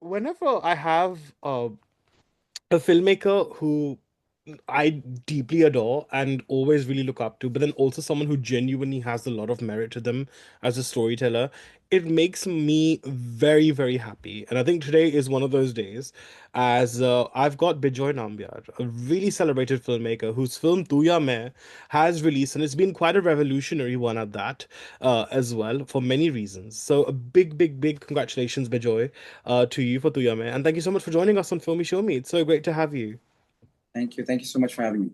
whenever I have a filmmaker who I deeply adore and always really look up to, but then also someone who genuinely has a lot of merit to them as a storyteller, it makes me very, very happy. And I think today is one of those days, as I've got Bejoy Nambiar, a really celebrated filmmaker whose film Tu Yaa Main has released, and it's been quite a revolutionary one at that, as well, for many reasons. So a big, big, big congratulations, Bejoy, to you for Tu Yaa Main. And thank you so much for joining us on Filmy Show Me. It's so great to have you. Thank you. Thank you so much for having me.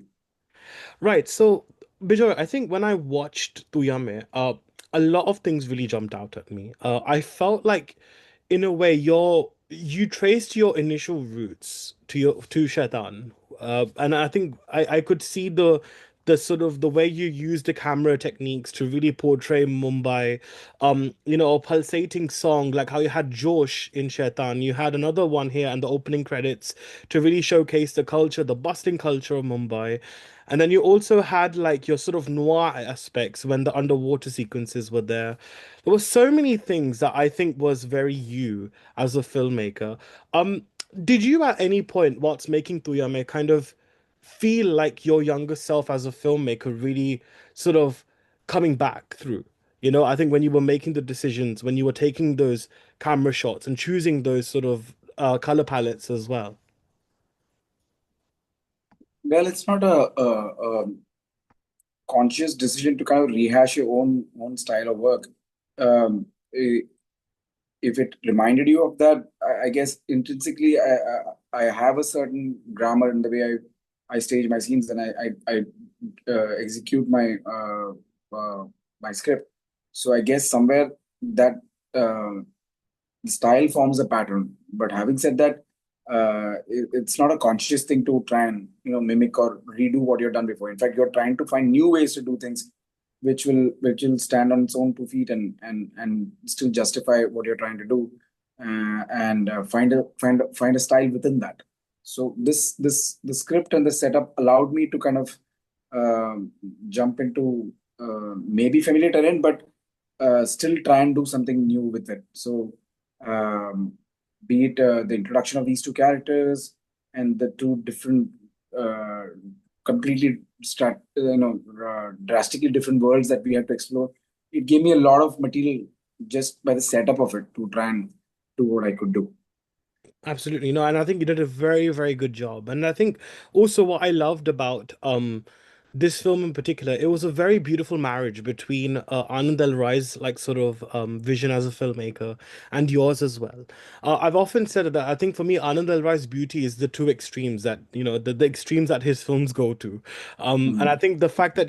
Right. So, Bijoy, I think when I watched Tu Yaa Main, a lot of things really jumped out at me. I felt like, in a way, you traced your initial roots to Shaitan, and I think I could see the sort of the way you use the camera techniques to really portray Mumbai. A pulsating song like how you had Josh in Shaitan, you had another one here and the opening credits to really showcase the culture, the bustling culture of Mumbai. And then you also had like your sort of noir aspects when the underwater sequences were there. There were so many things that I think was very you as a filmmaker. Um, did you at any point whilst making Tuyame kind of feel like your younger self as a filmmaker really sort of coming back through? I think when you were making the decisions, when you were taking those camera shots and choosing those sort of color palettes as well. Well, it's not a conscious decision to kind of rehash your own style of work. Um, i- if it reminded you of that, I guess intrinsically I have a certain grammar in the way I stage my scenes and I execute uh, my script. So I guess somewhere that uh, the style forms a pattern. But having said that, it's not a conscious thing to try and mimic or redo what you've done before. In fact, you're trying to find new ways to do things, which will stand on its own 2 feet and still justify what you're trying to do, and find a style within that. So this the script and the setup allowed me to kind of um jump into maybe familiar terrain, but still try and do something new with it. So um, be it the introduction of these two characters and the two different, uh, completely drastically different worlds that we had to explore. It gave me a lot of material just by the setup of it to try and do what I could do. Absolutely. No, and I think you did a very, very good job. And I think also what I loved about this film in particular, it was a very beautiful marriage between Anand Rai's like sort of vision as a filmmaker and yours as well. I've often said that I think for me, Anand Rai's beauty is the two extremes that, the extremes that his films go to. And I Mhm. think the fact that,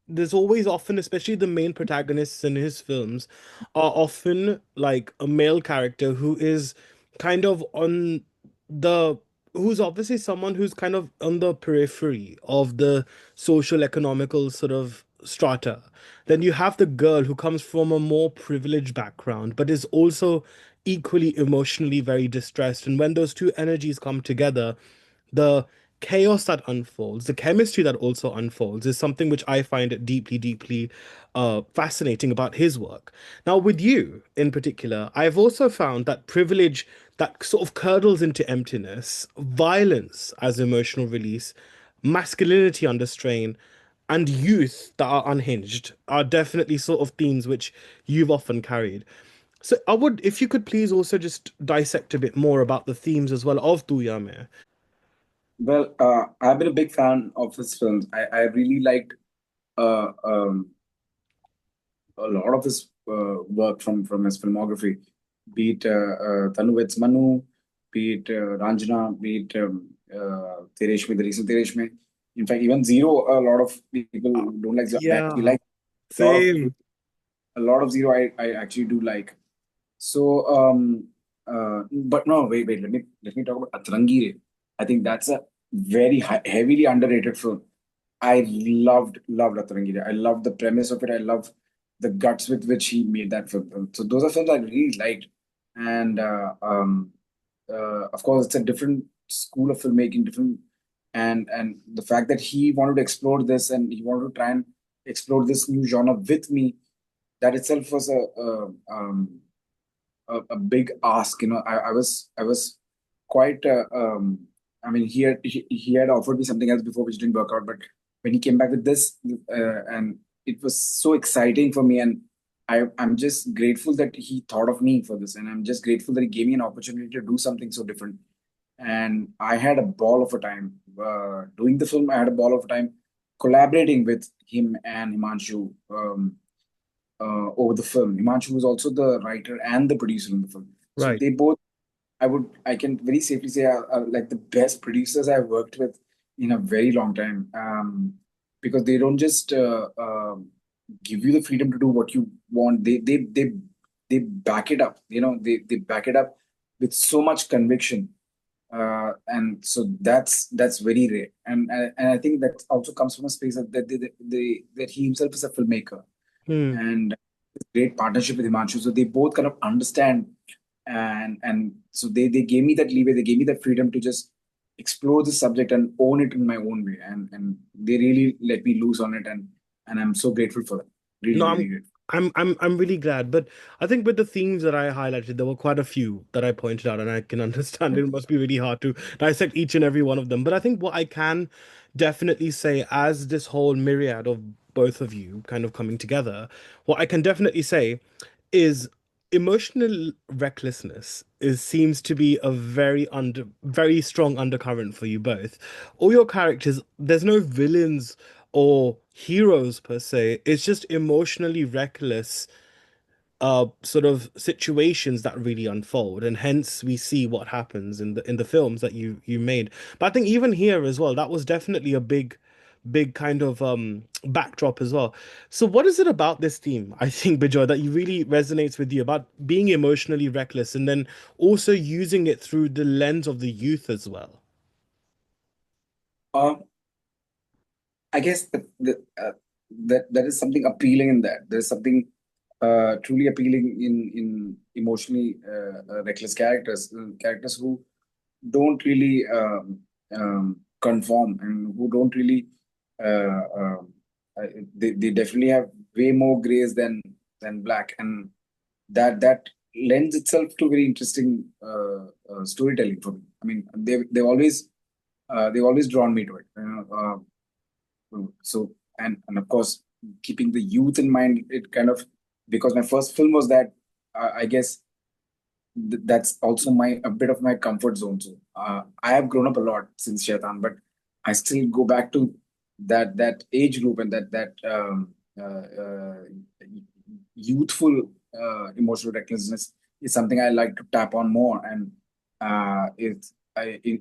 there's always often, especially the main protagonists in his films, are often like a male character who is kind of on the who's obviously someone who's kind of on the periphery of the social economical sort of strata. Then you have the girl who comes from a more privileged background, but is also equally emotionally very distressed. And when those two energies come together, the chaos that unfolds, the chemistry that also unfolds, is something which I find deeply, deeply fascinating about his work. Now, with you in particular, I've also found that privilege that sort of curdles into emptiness, violence as emotional release, masculinity under strain, and youth that are unhinged are definitely sort of themes which you've often carried. So I would, if you could please also just dissect a bit more about the themes as well of Tu Yaa Main. Well, I've been a big fan of his films. I really liked uh, um, a lot of his work from his filmography, be it Tanu Manu, be it Ranjana, be it Tereshme, the recent Tereshme. In fact, even Zero, a lot of people don't like Zero. I actually Yeah, like a lot of same. a lot of Zero. I actually do like. So, but no, wait. Let me talk about Atrangire. I think that's a very heavily underrated film. I loved Atarangire. I loved the premise of it. I love the guts with which he made that film. So those are films I really liked, and of course it's a different school of filmmaking, different, and the fact that he wanted to explore this and he wanted to try and explore this new genre with me, that itself was a a big ask. I was quite. I mean, he had offered me something else before, which didn't work out. But when he came back with this, and it was so exciting for me, and I'm just grateful that he thought of me for this, and I'm just grateful that he gave me an opportunity to do something so different. And I had a ball of a time doing the film. I had a ball of a time collaborating with him and Himanshu. Over the film. Himanshu was also the writer and the producer in the film. So Right. they both, I can very safely say, are like the best producers I've worked with in a very long time. Because they don't just give you the freedom to do what you want. They back it up. They back it up with so much conviction. And so that's very rare. And I think that also comes from a space that he himself is a filmmaker, Hmm. and great partnership with Himanshu. So they both kind of understand, and so they gave me that leeway, they gave me that freedom to just explore the subject and own it in my own way, and they really let me loose on it, and I'm so grateful for that. Really, No, really grateful. I'm really glad. But I think with the themes that I highlighted, there were quite a few that I pointed out, and I can understand it must be really hard to dissect each and every one of them. But I think what I can definitely say, as this whole myriad of both of you kind of coming together, what I can definitely say is emotional recklessness is seems to be a very strong undercurrent for you both. All your characters, there's no villains or heroes per se. It's just emotionally reckless sort of situations that really unfold, and hence we see what happens in the films that you made. But I think even here as well, that was definitely a big kind of backdrop as well. So what is it about this theme, I think, Bijoy, that you really resonates with you about being emotionally reckless and then also using it through the lens of the youth as well? Um, I guess that is something appealing in that. There's something truly appealing in emotionally reckless characters, characters who don't really conform, and who don't really uh, um, they definitely have way more grays than black, and that lends itself to very interesting storytelling for me. I mean, they've always drawn me to it. So, and of course, keeping the youth in mind, it kind of, because my first film was that, I guess that's also my a bit of my comfort zone. So I have grown up a lot since Shaitan, but I still go back to that age group, and youthful emotional recklessness is something I like to tap on more. And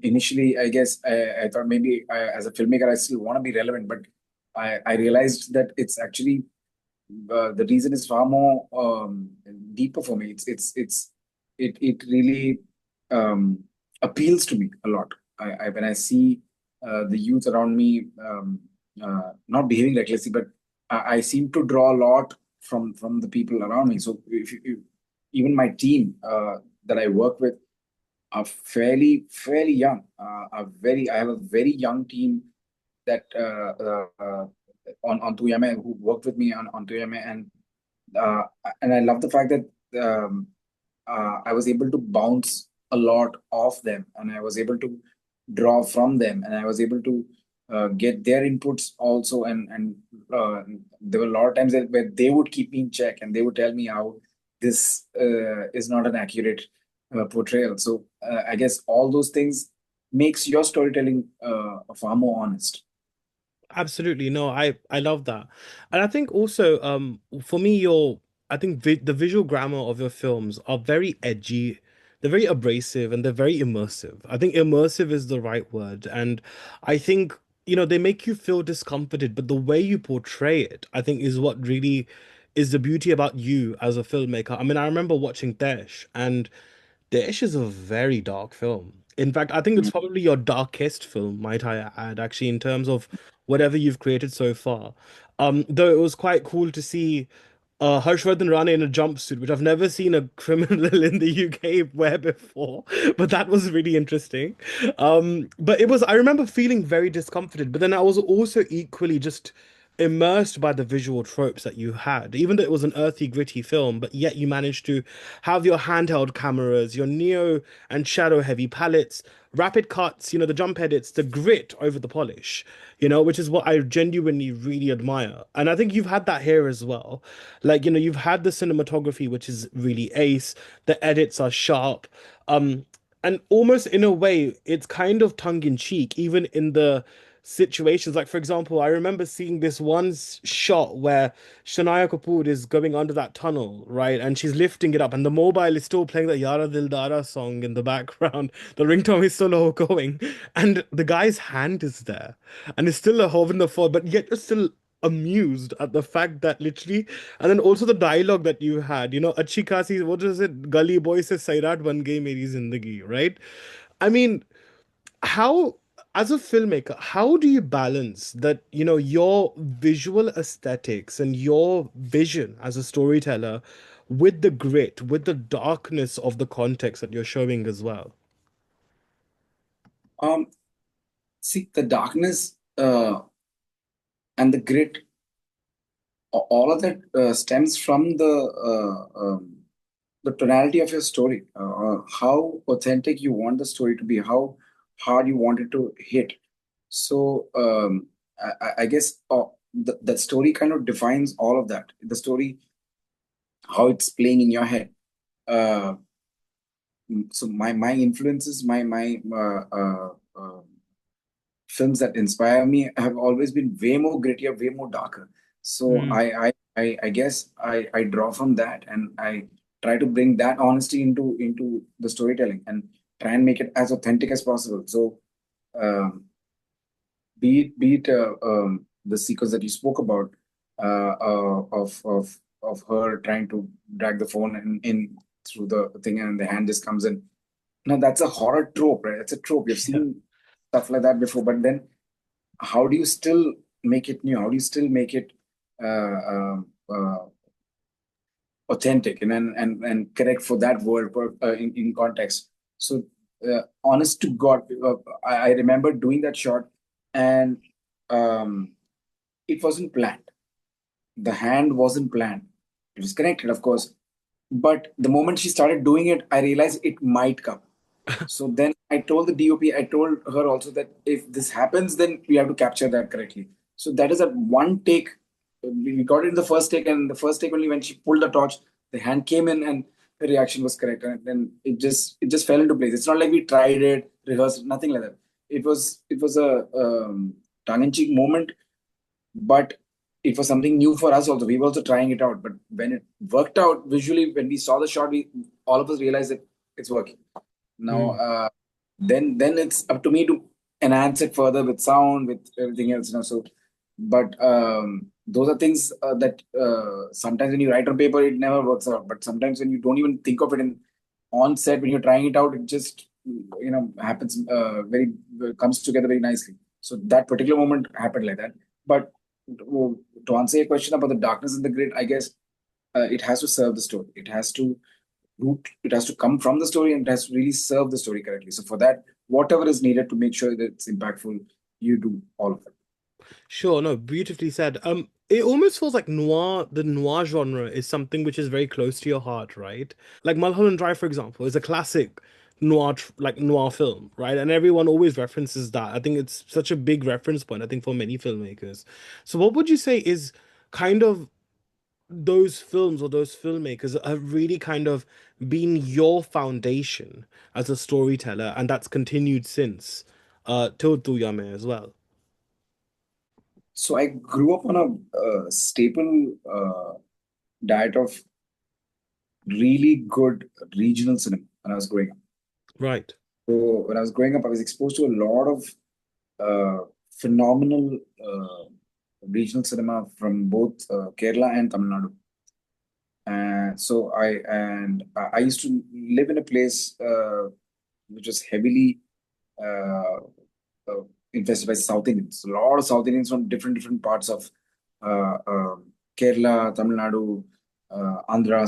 initially, I guess I thought maybe as a filmmaker I still want to be relevant, but I realized that it's actually the reason is far more deeper for me. It really appeals to me a lot. When I see the youth around me not behaving recklessly, but I seem to draw a lot from the people around me. So if even my team that I work with are fairly young. I have a very young team that on Tu Yaa Main, who worked with me on Tu Yaa Main, uh, and I love the fact that I was able to bounce a lot off them, and I was able to draw from them, and I was able to get their inputs also, and there were a lot of times where they would keep me in check, and they would tell me how this is not an accurate portrayal. So I guess all those things makes your storytelling far more honest. Absolutely. No, I love that. And I think also for me I think the visual grammar of your films are very edgy. They're very abrasive and they're very immersive. I think immersive is the right word. And I think, they make you feel discomforted, but the way you portray it, I think is what really is the beauty about you as a filmmaker. I mean, I remember watching Taish, and Dish is a very dark film. In fact, I think it's Mm. probably your darkest film, might I add, actually, in terms of whatever you've created so far. Though it was quite cool to see Harshvardhan Rana in a jumpsuit, which I've never seen a criminal in the UK wear before, but that was really interesting. But I remember feeling very discomforted, but then I was also equally just immersed by the visual tropes that you had, even though it was an earthy, gritty film, but yet you managed to have your handheld cameras, your neo and shadow heavy palettes, rapid cuts, the jump edits, the grit over the polish, which is what I genuinely really admire. And I think you've had that here as well. Like, you've had the cinematography, which is really ace, the edits are sharp. Um, and almost in a way, it's kind of tongue in cheek, even in the situations. Like, for example, I remember seeing this one shot where Shanaya Kapoor is going under that tunnel, right? And she's lifting it up, and the mobile is still playing the Yara Dildara song in the background. The ringtone is still all going, and the guy's hand is there, and it's still a hovering the fall, but yet you're still amused at the fact that literally, and then also the dialogue that you had, Achhi Khasi, what is it? Gully boy se Sairat ban gayi meri zindagi, right? I mean, how, as a filmmaker, how do you balance that, your visual aesthetics and your vision as a storyteller with the grit, with the darkness of the context that you're showing as well? Um, See, the darkness and the grit, all of that stems from the tonality of your story, how authentic you want the story to be, how hard you want it to hit. So I guess that story kind of defines all of that. The story, how it's playing in your head. Uh, so my influences, my films that inspire me have always been way more grittier, way more darker. So Hmm. I guess I draw from that, and I try to bring that honesty into the storytelling and try and make it as authentic as possible. So be it the sequence that you spoke about, of her trying to drag the phone in through the thing, and the hand just comes in. Now that's a horror trope, right? It's a trope. You've Yeah. seen stuff like that before, but then how do you still make it new? How do you still make it uh, authentic and correct for that world in context? So, honest to God, I remember doing that shot, and um, it wasn't planned. The hand wasn't planned. It was connected, of course, but the moment she started doing it, I realized it might come. So then I told the DOP, I told her also that if this happens, then we have to capture that correctly. So that is a one take. We got it in the first take, and the first take only when she pulled the torch, the hand came in, and the reaction was correct, and then it just fell into place. It's not like we tried it, rehearsed, nothing like that. It was a tongue-in-cheek moment, but it was something new for us also. We were also trying it out, but when it worked out visually, when we saw the shot, we all of us realized that it's working. Now, Hmm. then it's up to me to enhance it further with sound, with everything else. So, but those are things that sometimes when you write on paper, it never works out. But sometimes when you don't even think of it in on set, when you're trying it out, it just happens very comes together very nicely. So that particular moment happened like that. But to answer your question about the darkness and the grid, I guess it has to serve the story. It has to come from the story, and it has to really serve the story correctly. So for that, whatever is needed to make sure that it's impactful, you do all of it. Sure, no, beautifully said. It almost feels like the noir genre is something which is very close to your heart, right? Like Mulholland Drive, for example, is a classic noir film, right? And everyone always references that. I think it's such a big reference point, I think, for many filmmakers. So what would you say is kind of those films or those filmmakers that have really kind of been your foundation as a storyteller, and that's continued since till Tu Yaa Main as well? So I grew up on a staple diet of really good regional cinema when I was growing up. Right. So when I was growing up, I was exposed to a lot of phenomenal regional cinema from both Kerala and Tamil Nadu. I used to live in a place which was heavily uh, uh, infested by South Indians. A lot of South Indians from different parts of uh, uh, Kerala, Tamil Nadu, Andhra.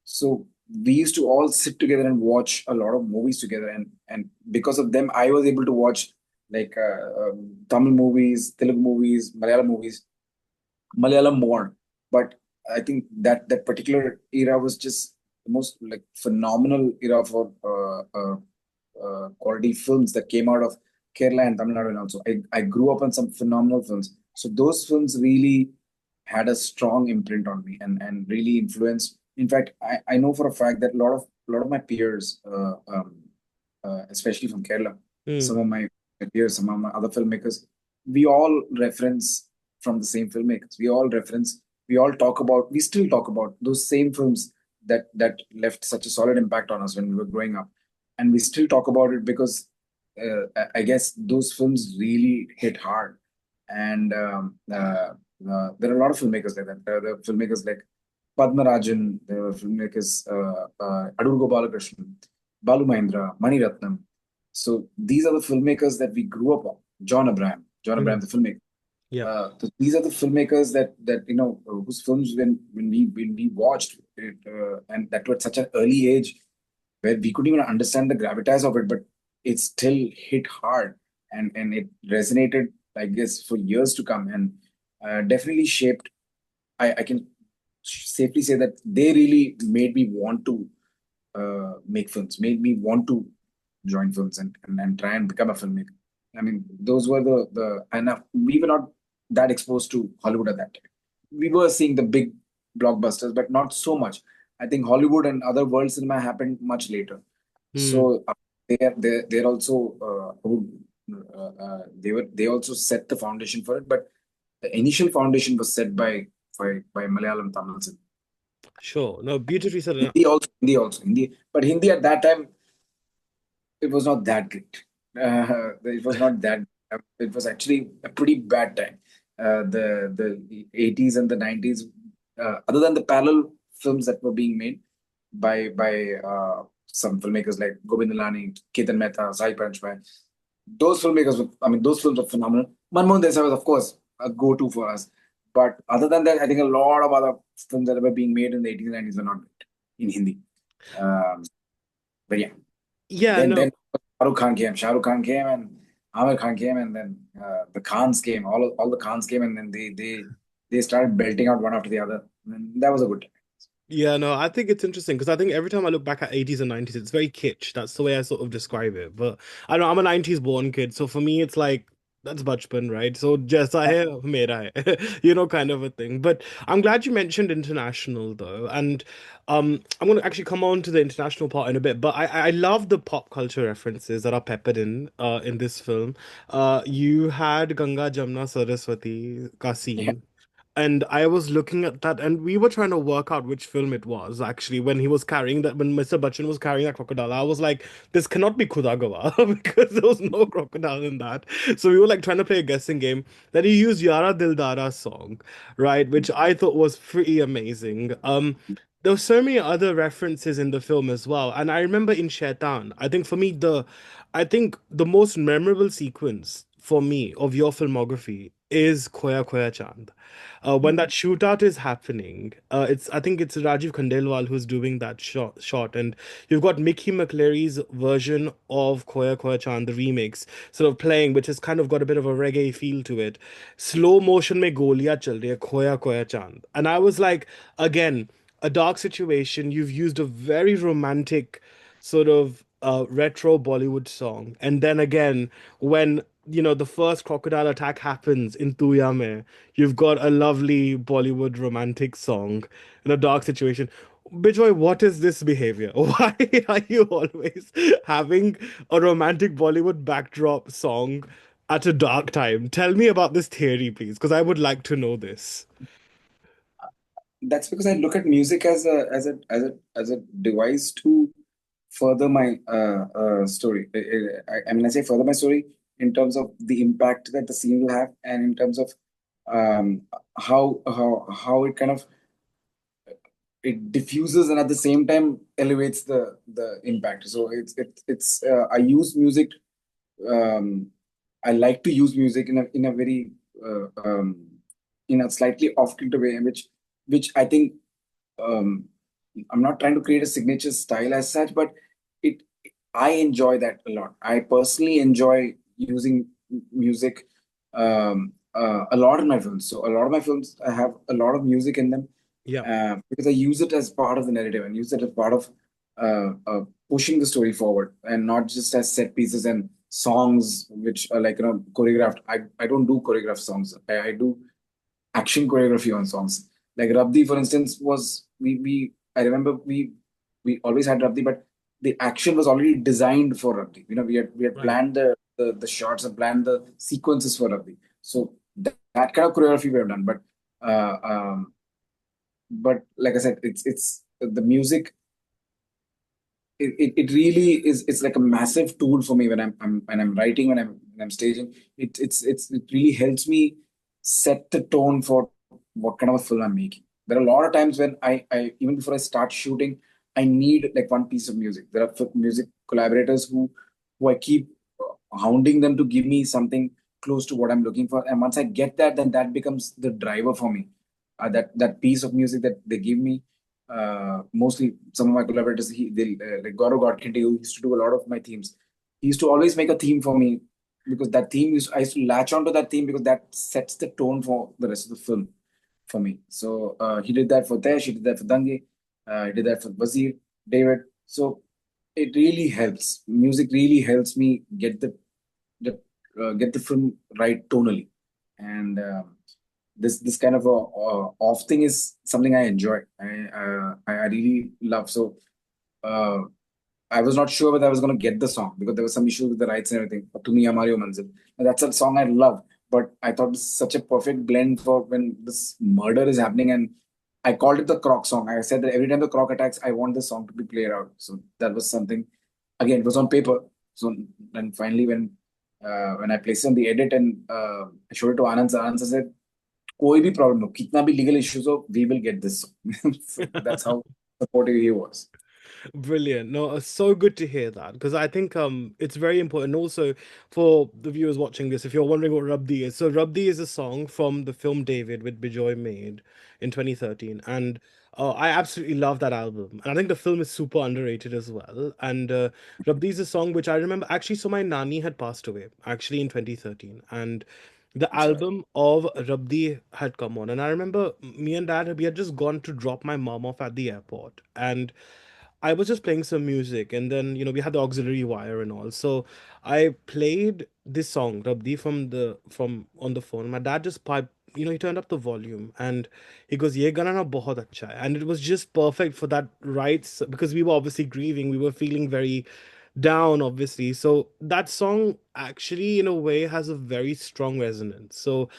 So we used to all sit together and watch a lot of movies together, and because of them, I was able to watch like Tamil movies, Telugu movies, Malayalam movies, Malayalam more. But I think that particular era was just the most like phenomenal era for quality films that came out of Kerala and Tamil Nadu. And also, I grew up on some phenomenal films. So those films really had a strong imprint on me and really influenced. In fact, I know for a fact that a lot of my peers, especially from Kerala, Hmm. some of my peers, some of my other filmmakers, we all reference from the same filmmakers. We all talk about, we still talk about those same films that left such a solid impact on us when we were growing up, and we still talk about it because I guess those films really hit hard. And there are a lot of filmmakers like that. There are filmmakers like Padmarajan, there were filmmakers Adur Gopalakrishnan, Balu Mahendra, Mani Ratnam. So these are the filmmakers that we grew up on. John Hmm. Abraham, the filmmaker. Yep. These are the filmmakers that whose films when we watched it, and that was such an early age where we couldn't even understand the gravitas of it, but it still hit hard and it resonated, I guess, for years to come, and definitely shaped. I can safely say that they really made me want to make films, made me want to join films and try and become a filmmaker. I mean, those were the and we were not that exposed to Hollywood at that time. We were seeing the big blockbusters, but not so much. I think Hollywood and other world cinema happened much later. Hmm. So they're also they also set the foundation for it, but the initial foundation was set by Malayalam Tamil cinema. Sure. No, beautifully said. Hindi. But Hindi at that time it was not that great. It was not that. It was actually a pretty bad time. The 80s and the 90s. Other than the parallel films that were being made by some filmmakers like Govind Nilani, Ketan Mehta, Sai Panchman, those filmmakers. I mean, those films are phenomenal. Manmohan Desai was, of course, a go-to for us. But other than that, I think a lot of other films that were being made in the 80s and 90s were not great in Hindi. Um, but yeah. Yeah, Then no. Shah Rukh Khan came, and Amir Khan came, and then the Khans came. All the Khans came, and then they started belting out one after the other. And that was a good time. Yeah, no, I think it's interesting because I think every time I look back at 80s and 90s, it's very kitsch. That's the way I sort of describe it. But I know I'm a 90s born kid, so for me, it's like that's bachpan, right? So jaisa hai, mera hai, kind of a thing. But I'm glad you mentioned international though, and I'm going to actually come on to the international part in a bit. But I love the pop culture references that are peppered in this film. You had Ganga Jamna Saraswati ka Yeah, scene. And I was looking at that, and we were trying to work out which film it was actually when he was carrying that, when Mr. Bachchan was carrying that crocodile. I was like, this cannot be Khudagawa because there was no crocodile in that. So we were like trying to play a guessing game. Then he used Yara Dildara song, right, which I thought was pretty amazing. There were so many other references in the film as well. And I remember in Shaitan, I think the most memorable sequence for me of your filmography is Khoya Khoya Chand. When that shootout is happening, I think it's Rajiv Khandelwal who's doing that shot, and you've got Mickey McCleary's version of Khoya Khoya Chand, the remix, sort of playing, which has kind of got a bit of a reggae feel to it. Slow motion में गोलियां चल रही है खोया खोया चांद, and I was like, again, a dark situation. You've used a very romantic sort of retro Bollywood song. And then again, when the first crocodile attack happens in Tu Yaa Main, you've got a lovely Bollywood romantic song in a dark situation. Bijoy, what is this behavior? Why are you always having a romantic Bollywood backdrop song at a dark time? Tell me about this theory, please, because I would like to know this. that's because I look at music as a device to further my story. I mean, I say further my story in terms of the impact that the scene will have, and in terms of um, how it kind of it diffuses and at the same time elevates the impact. So it's I use music. um, I like to use music in a very in a slightly off kilter way, which I think um, I'm not trying to create a signature style as such, but it I enjoy that a lot. I personally enjoy using music a lot in my films. So a lot of my films I have a lot of music in them Yeah, because I use it as part of the narrative and use it as part of pushing the story forward, and not just as set pieces and songs which are like choreographed. I don't do choreographed songs. I do action choreography on songs. Like Rabdi, for instance, was we I remember we always had Rabdi, but the action was already designed for Rabdi. We had right. planned the shots and planned the sequences for Rabdi. So that kind of choreography we have done. Uh, um, but like I said, it's the music. It really is. It's like a massive tool for me when I'm writing, when I'm staging. It really helps me set the tone for what kind of a film I'm making. There are a lot of times when I even before I start shooting, I need like one piece of music. There are music collaborators who I keep hounding them to give me something close to what I'm looking for. And once I get that, then that becomes the driver for me. That piece of music that they give me, mostly some of my collaborators, like Gaurav Godkinte, who used to do a lot of my themes. He used to always make a theme for me because I used to latch onto that theme because that sets the tone for the rest of the film for me. So he did that for Taish, he did that for Dange, he did that for Wazir, David. So it really helps. Music really helps me get the film right tonally, and this kind of a off thing is something I enjoy. I really love. So uh, I was not sure whether I was going to get the song because there was some issue with the rights and everything. But Tu Yaa Main, and that's a song I love. But I thought it's such a perfect blend for when this murder is happening, and I called it the croc song. I said that every time the croc attacks, I want the song to be played out. So that was something. Again, it was on paper. So then finally, when I placed it on the edit and I showed it to Anand, Anand said, "कोई भी problem हो, कितना भी legal issues हो, we will get this song." So that's how supportive he was. Brilliant. No, so good to hear that because I think it's very important also for the viewers watching this. If you're wondering what Rabdi is, so Rabdi is a song from the film David with Bejoy made in 2013, and I absolutely love that album. And I think the film is super underrated as well. And Rabdi is a song which I remember actually. So my nani had passed away actually in 2013, and the I'm sorry. album of Rabdi had come on, and I remember me and dad we had just gone to drop my mom off at the airport, and I was just playing some music, and then we had the auxiliary wire and all. So I played this song, Rabdi, from on the phone. My dad just piped, he turned up the volume, and he goes, "Ye gana na bahut acha hai." And it was just perfect for that because we were obviously grieving, we were feeling very down, obviously. So that song actually, in a way, has a very strong resonance. So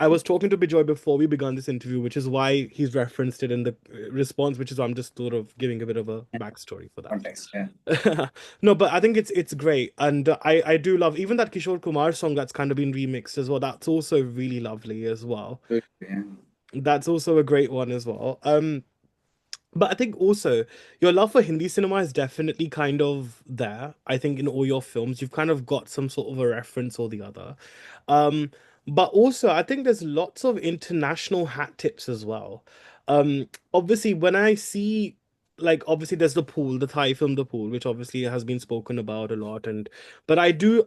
I was talking to Bijoy before we began this interview, which is why he's referenced it in the response, which is why I'm just sort of giving a bit of a backstory for Context. Yeah. that. No, but I think it's great, and I do love even that Kishore Kumar song that's kind of been remixed as well. That's also really lovely as well. Yeah. That's also a great one as well. But I think also your love for Hindi cinema is definitely kind of there. I think in all your films, you've kind of got some sort of a reference or the other. Um, but also, I think there's lots of international hat tips as well. Obviously, when I see, like, obviously, there's the pool, the Thai film, The Pool, which obviously has been spoken about a lot. But I do,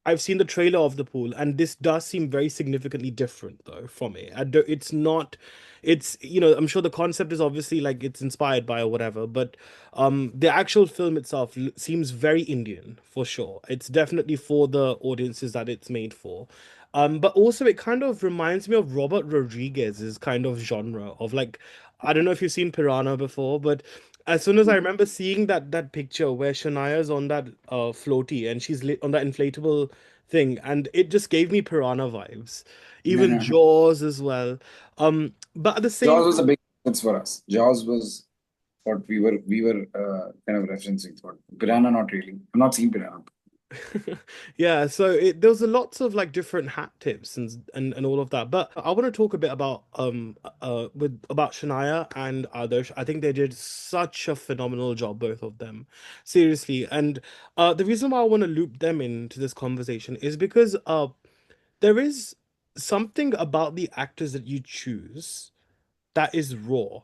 I've seen the trailer of The Pool, and this does seem very significantly different, though, from it. It's not I'm sure the concept is obviously like it's inspired by or whatever, but the actual film itself seems very Indian for sure. It's definitely for the audiences that it's made for. But also it kind of reminds me of Robert Rodriguez's kind of genre of like, I don't know if you've seen Piranha before, but as soon as I remember seeing that picture where Shanaya's on that floaty and she's lit on that inflatable thing, and it just gave me Piranha vibes. Even Jaws as well. But at the same Jaws was a big difference for us. Jaws was what we were kind of referencing for. Piranha, not really. I've not seen Piranha. yeah, so there was a lots of like different hat tips and all of that. But I want to talk a bit about about Shanaya and Adarsh. I think they did such a phenomenal job, both of them. Seriously. And the reason why I want to loop them into this conversation is because there is something about the actors that you choose that is raw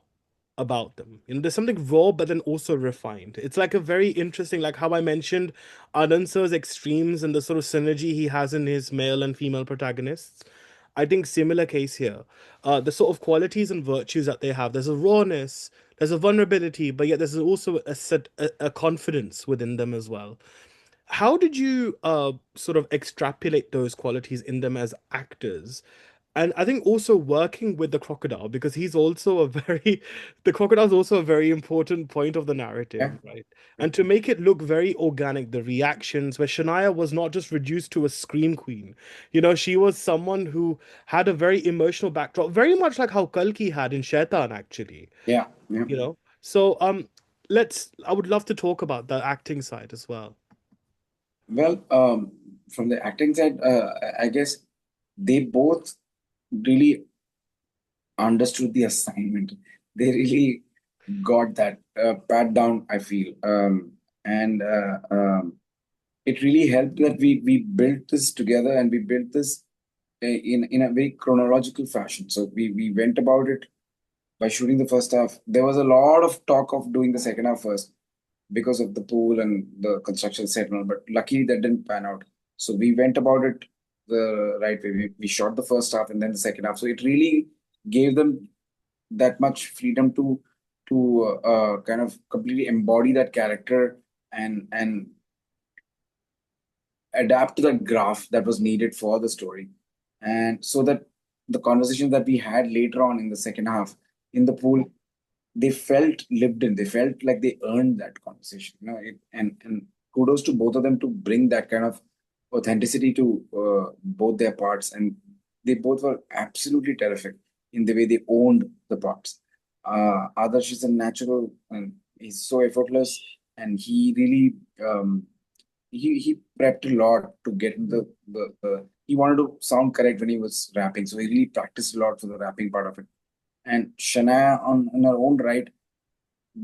about them. There's something raw, but then also refined. It's like a very interesting, like how I mentioned Anand sir's extremes and the sort of synergy he has in his male and female protagonists. I think similar case here. The sort of qualities and virtues that they have. There's a rawness, there's a vulnerability, but yet there's also a confidence within them as well. How did you sort of extrapolate those qualities in them as actors? And I think also working with the crocodile, because he's also a very, the crocodile is also a very important point of the Yeah. narrative, right? And to make it look very organic, the reactions, where Shania was not just reduced to a scream queen. She was someone who had a very emotional backdrop, very much like how Kalki had in Shaitan, actually. Yeah. Yeah. So I would love to talk about the acting side as well. Well, from the acting side, I guess they both really understood the assignment. They really got that pat down, I feel. And it really helped that we built this together, and we built this in a very chronological fashion. So we went about it by shooting the first half. There was a lot of talk of doing the second half first because of the pool and the construction set and all, but luckily that didn't pan out. So we went about it the right way. We shot the first half and then the second half. So it really gave them that much freedom to kind of completely embody that character and adapt to that graph that was needed for the story. And so that the conversation that we had later on in the second half in the pool, they felt lived in. They felt like they earned that conversation. And kudos to both of them to bring that kind of authenticity to both their parts. And they both were absolutely terrific in the way they owned the parts. Adarsh is a natural and he's so effortless, and he really he prepped a lot to get in the he wanted to sound correct when he was rapping, so he really practiced a lot for the rapping part of it. And Shanaya on her own right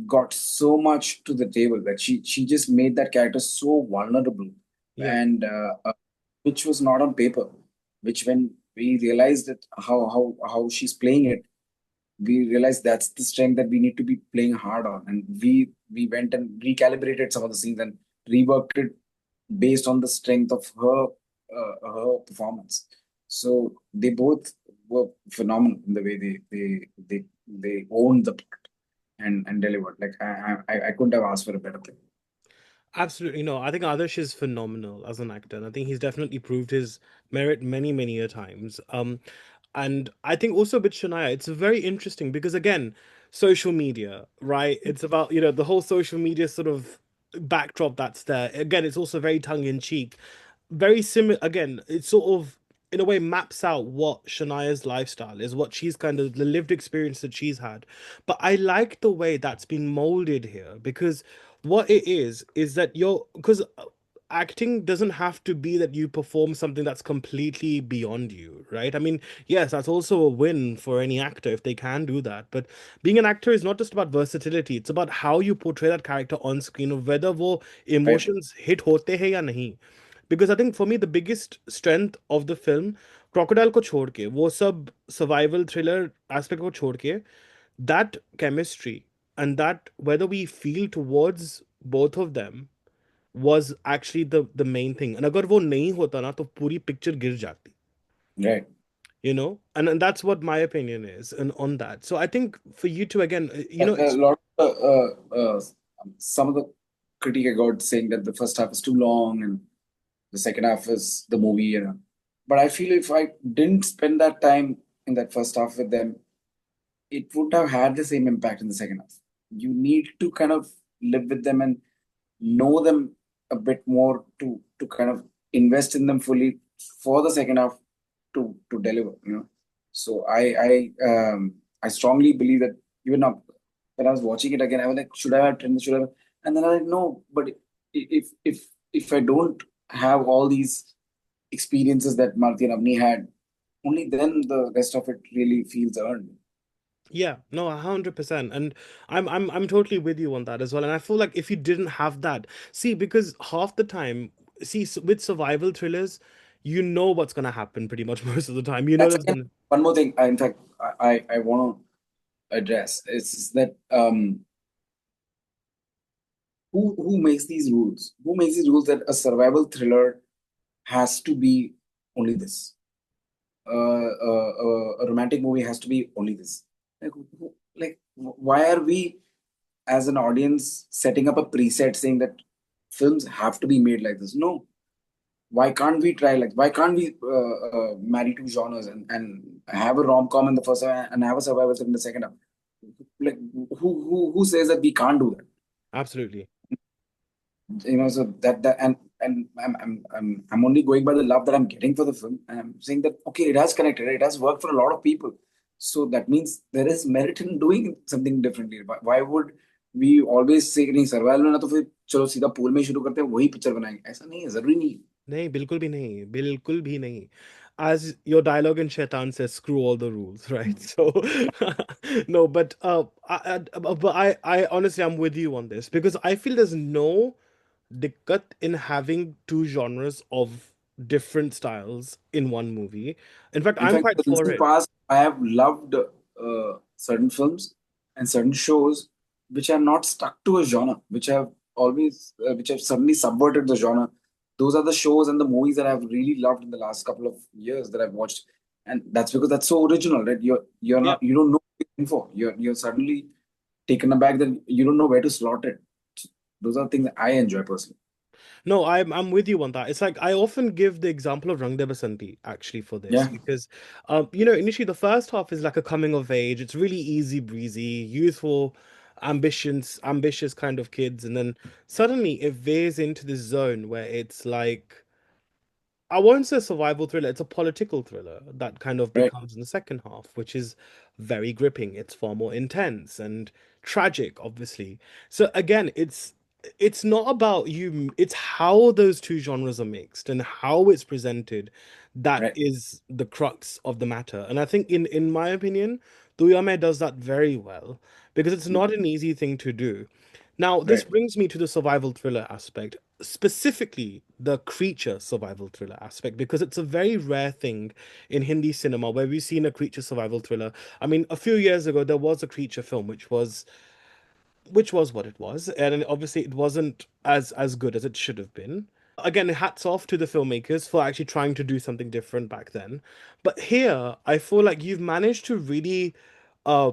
got so much to the table that she just made that character so vulnerable, Yeah. and which was not on paper. Which when we realized that how she's playing it, we realized that's the strength that we need to be playing hard on, and we went and recalibrated some of the scenes and reworked it based on the strength of her performance. So they both were phenomenal in the way they owned the part and delivered. Like I couldn't have asked for a better thing. Absolutely no. I think Adarsh is phenomenal as an actor, and I think he's definitely proved his merit many, many a times. And I think also with Shania, it's very interesting because again, social media, right? It's about, the whole social media sort of backdrop that's there. Again, it's also very tongue in cheek. Very similar again, it sort of in a way maps out what Shania's lifestyle is, what she's kind of the lived experience that she's had. But I like the way that's been molded here because what it is that you're because acting doesn't have to be that you perform something that's completely beyond you, right? I mean, yes, that's also a win for any actor if they can do that. But being an actor is not just about versatility, it's about how you portray that character on screen, of whether wo Right, emotions hit hote hai ya nahi. Because I think for me the biggest strength of the film, crocodile को छोड़ के वो सब survival thriller aspect को छोड़ के, that chemistry and that whether we feel towards both of them was actually the main thing. And अगर वो नहीं होता ना तो पूरी picture गिर जाती, right. and that's what my opinion is and on that. So I think for you to again, A it's lot of some of the critique I got saying that the first half is too long and the second half is the movie, But I feel if I didn't spend that time in that first half with them, it would have had the same impact in the second half. You need to kind of live with them and know them a bit more to kind of invest in them fully for the second half to deliver. So I strongly believe that even now when I was watching it again, I was like, should I have trimmed this? Should I have? And then I was like, no, but if I don't have all these experiences that Marti and Avni had, only then the rest of it really feels earned. yeah, no, 100%. And I'm totally with you on that as well. And I feel like if you didn't have that, see, because half the time, see, with survival thrillers, you know what's gonna happen pretty much most of the time. You know That's that's again gonna. one more thing. In fact, I want to address is that who makes these rules? Who makes these rules that a survival thriller has to be only this? a romantic movie has to be only this. Like, why are we as an audience setting up a preset saying that films have to be made like this? No, why can't we try like why can't we marry two genres and have a rom-com in the first half and have a survival in the second half? Like who says that we can't do that? Absolutely. So that and I'm only going by the love that I'm getting for the film, and I'm saying that okay, it has connected, it has worked for a lot of people, so that means there is merit in doing something differently. Why would we always say नहीं survival में ना तो फिर चलो सीधा pool में ही शुरू करते हैं वही पिक्चर बनाएंगे? ऐसा नहीं है, जरूरी नहीं है। नहीं, बिल्कुल भी नहीं, बिल्कुल भी नहीं. As your dialogue in Shaitan says, screw all the rules, right? So, no, but I honestly, I'm with you on this because I feel there's no dikkat in having two genres of different styles in one movie. In fact, In I'm fact, quite in the for recent it. past, I have loved certain films and certain shows which are not stuck to a genre, which have suddenly subverted the genre. Those are the shows and the movies that I've really loved in the last couple of years that I've watched, and that's because that's so original, right? Yeah. You don't know what you're in for. You're suddenly taken aback that you don't know where to slot it. Those are things that I enjoy personally. No, I'm with you on that. It's like I often give the example of Rang De Basanti actually for this Yeah, because, initially the first half is like a coming of age. It's really easy breezy, youthful, ambitious kind of kids, and then suddenly it veers into this zone where it's like I won't say survival thriller, it's a political thriller that kind of right, becomes in the second half, which is very gripping. It's far more intense and tragic, obviously. So again, it's not about you, it's how those two genres are mixed and how it's presented that right, is the crux of the matter. And I think in my opinion, Tu Yaa Main does that very well because it's not an easy thing to do. Now, this right. brings me to the survival thriller aspect, specifically the creature survival thriller aspect, because it's a very rare thing in Hindi cinema where we've seen a creature survival thriller. I mean, a few years ago there was a creature film which was what it was, and obviously it wasn't as good as it should have been. Again, hats off to the filmmakers for actually trying to do something different back then. But here, I feel like you've managed to really uh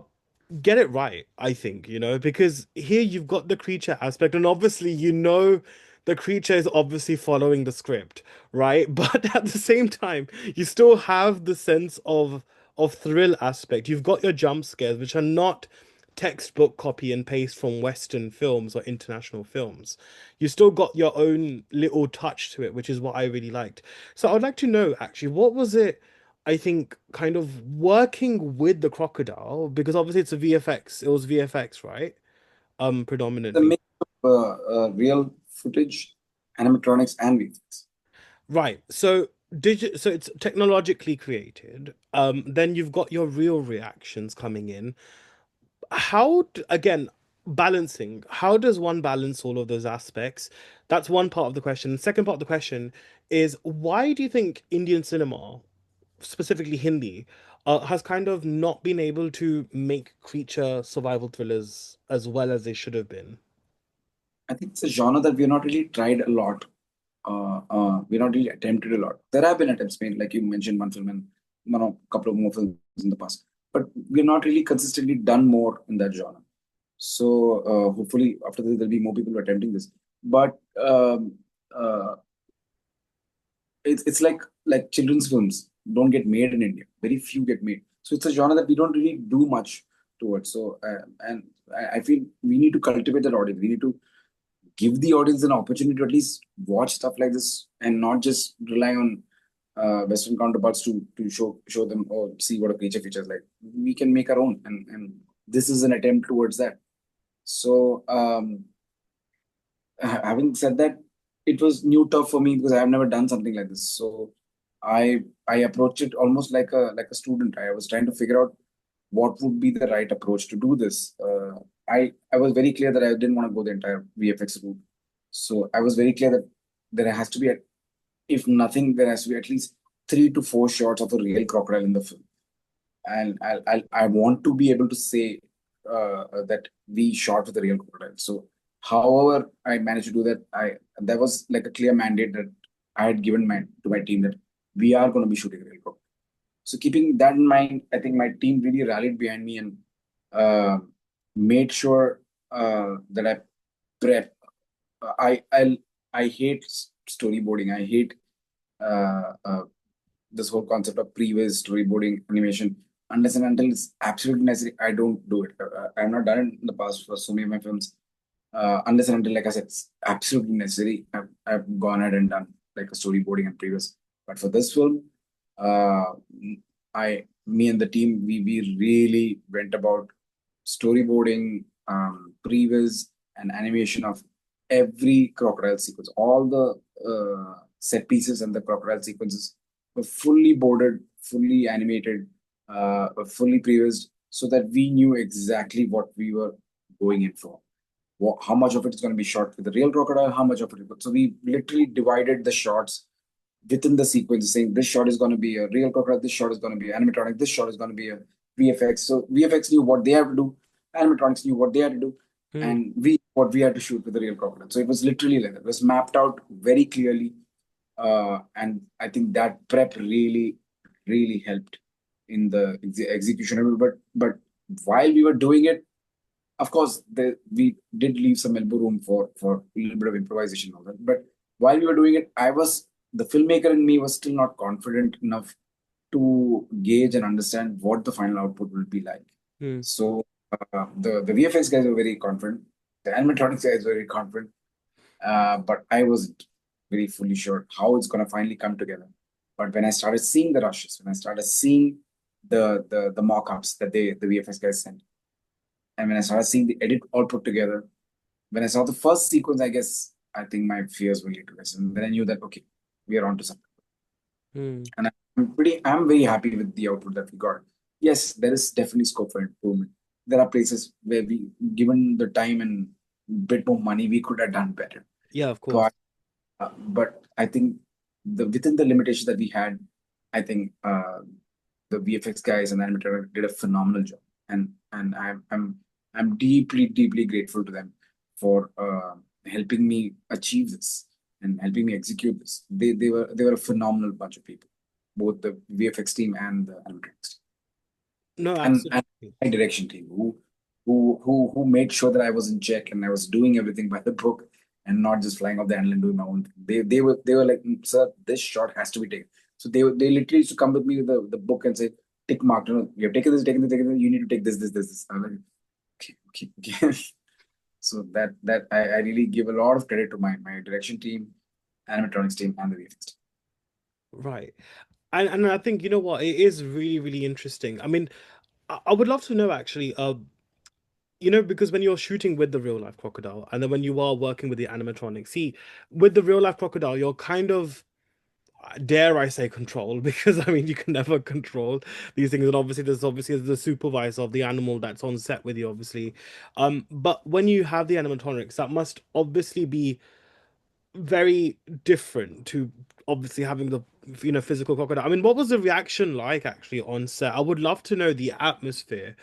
get it right, I think, because here you've got the creature aspect, and obviously, the creature is obviously following the script, right? But at the same time, you still have the sense of thrill aspect. You've got your jump scares, which are not textbook copy and paste from Western films or international films. You still got your own little touch to it, which is what I really liked. So I'd like to know actually, what was it? I think kind of working with the crocodile because obviously it's a VFX. It was VFX, right? The Predominantly. mix of real footage, animatronics, and VFX. Right. So it's technologically created. Then you've got your real reactions coming in. Again, balancing, how does one balance all of those aspects? That's one part of the question. The second part of the question is why do you think Indian cinema, specifically Hindi, has kind of not been able to make creature survival thrillers as well as they should have been? I think it's a genre that we've not really tried a lot. We're not really attempted a lot. There have been attempts made, like you mentioned, one film and couple of more films in the past, but we're not really consistently done more in that genre. So hopefully after this there'll be more people attempting this. But uh, it's like children's films don't get made in India. Very few get made. So it's a genre that we don't really do much towards. So and I feel we need to cultivate that audience. We need to give the audience an opportunity to at least watch stuff like this and not just rely on Western counterparts to show them or see what a creature features like. We can make our own, and this is an attempt towards that. So having said that, it was new tough for me because I have never done something like this. So I approached it almost like a student. I was trying to figure out what would be the right approach to do this. I was very clear that I didn't want to go the entire VFX route. So I was very clear that there has to be, if nothing, there has to be at least 3 to 4 shots of a real crocodile in the film, and I want to be able to say that we shot with a real crocodile. So, however, I managed to do that. I That was like a clear mandate that I had given my to my team that we are going to be shooting a real crocodile. So keeping that in mind, I think my team really rallied behind me and uh, made sure that I prep. I hate storyboarding. I hate uh, uh, this whole concept of previs storyboarding animation. Unless and until it's absolutely necessary, I don't do it. I've not done it in the past for so many of my films. Unless and until, like I said, it's absolutely necessary. I've gone ahead and done like a storyboarding and previs. But for this film, uh, me and the team, we really went about storyboarding, previs, and animation of every crocodile sequence. All the set pieces and the crocodile sequences were fully boarded, fully animated, fully prevised, so that we knew exactly what we were going in for. How much of it is going to be shot with the real crocodile, how much of it. So we literally divided the shots within the sequence, saying this shot is going to be a real crocodile, this shot is going to be animatronic, this shot is going to be a VFX. So VFX knew what they have to do, animatronics knew what they had to do, Hmm. and we what we had to shoot with the real crocodile. So it was literally like that. It was mapped out very clearly, and I think that prep really helped in the execution of it. But while we were doing it, of course, we did leave some elbow room for a little bit of improvisation and all that. But while we were doing it, the filmmaker in me was still not confident enough to gauge and understand what the final output will be like. Hmm. So the VFX guys were very confident, the animatronics guys were very confident, but I wasn't very fully sure how it's going to finally come together. But when I started seeing the rushes, when I started seeing the mock-ups that the VFX guys sent, and when I started seeing the edit all put together, when I saw the first sequence, I think my fears were laid to rest. And then I knew that okay, we are on to something. Hmm. And I'm very happy with the output that we got. Yes, there is definitely scope for improvement. There are places where we, given the time and bit more money, we could have done better. Yeah, of course. But but I think the within the limitations that we had, I think the VFX guys and the animator did a phenomenal job, and I'm deeply grateful to them for helping me achieve this and helping me execute this. They were a phenomenal bunch of people, both the VFX team and the animatronics team, No, and absolutely. my direction team who made sure that I was in check and I was doing everything by the book and not just flying off the handle and doing my own thing. They were like, "Mm, sir, this shot has to be taken." So they literally used to come with me with the book and say, "Tick mark, no, you have taken this, taken this, taken this. You need to take this." I'm like, okay. So I really give a lot of credit to my direction team, animatronics team, and the VFX team. Right. And I think you know what, it is really, really interesting. I mean, I would love to know actually, because when you're shooting with the real life crocodile and then when you are working with the animatronics, see, with the real life crocodile, you're kind of, dare I say, control, because I mean you can never control these things, and obviously the supervisor of the animal that's on set with you, obviously. But when you have the animatronics, that must obviously be very different to obviously having the physical crocodile. I mean, what was the reaction like actually on set? I would love to know the atmosphere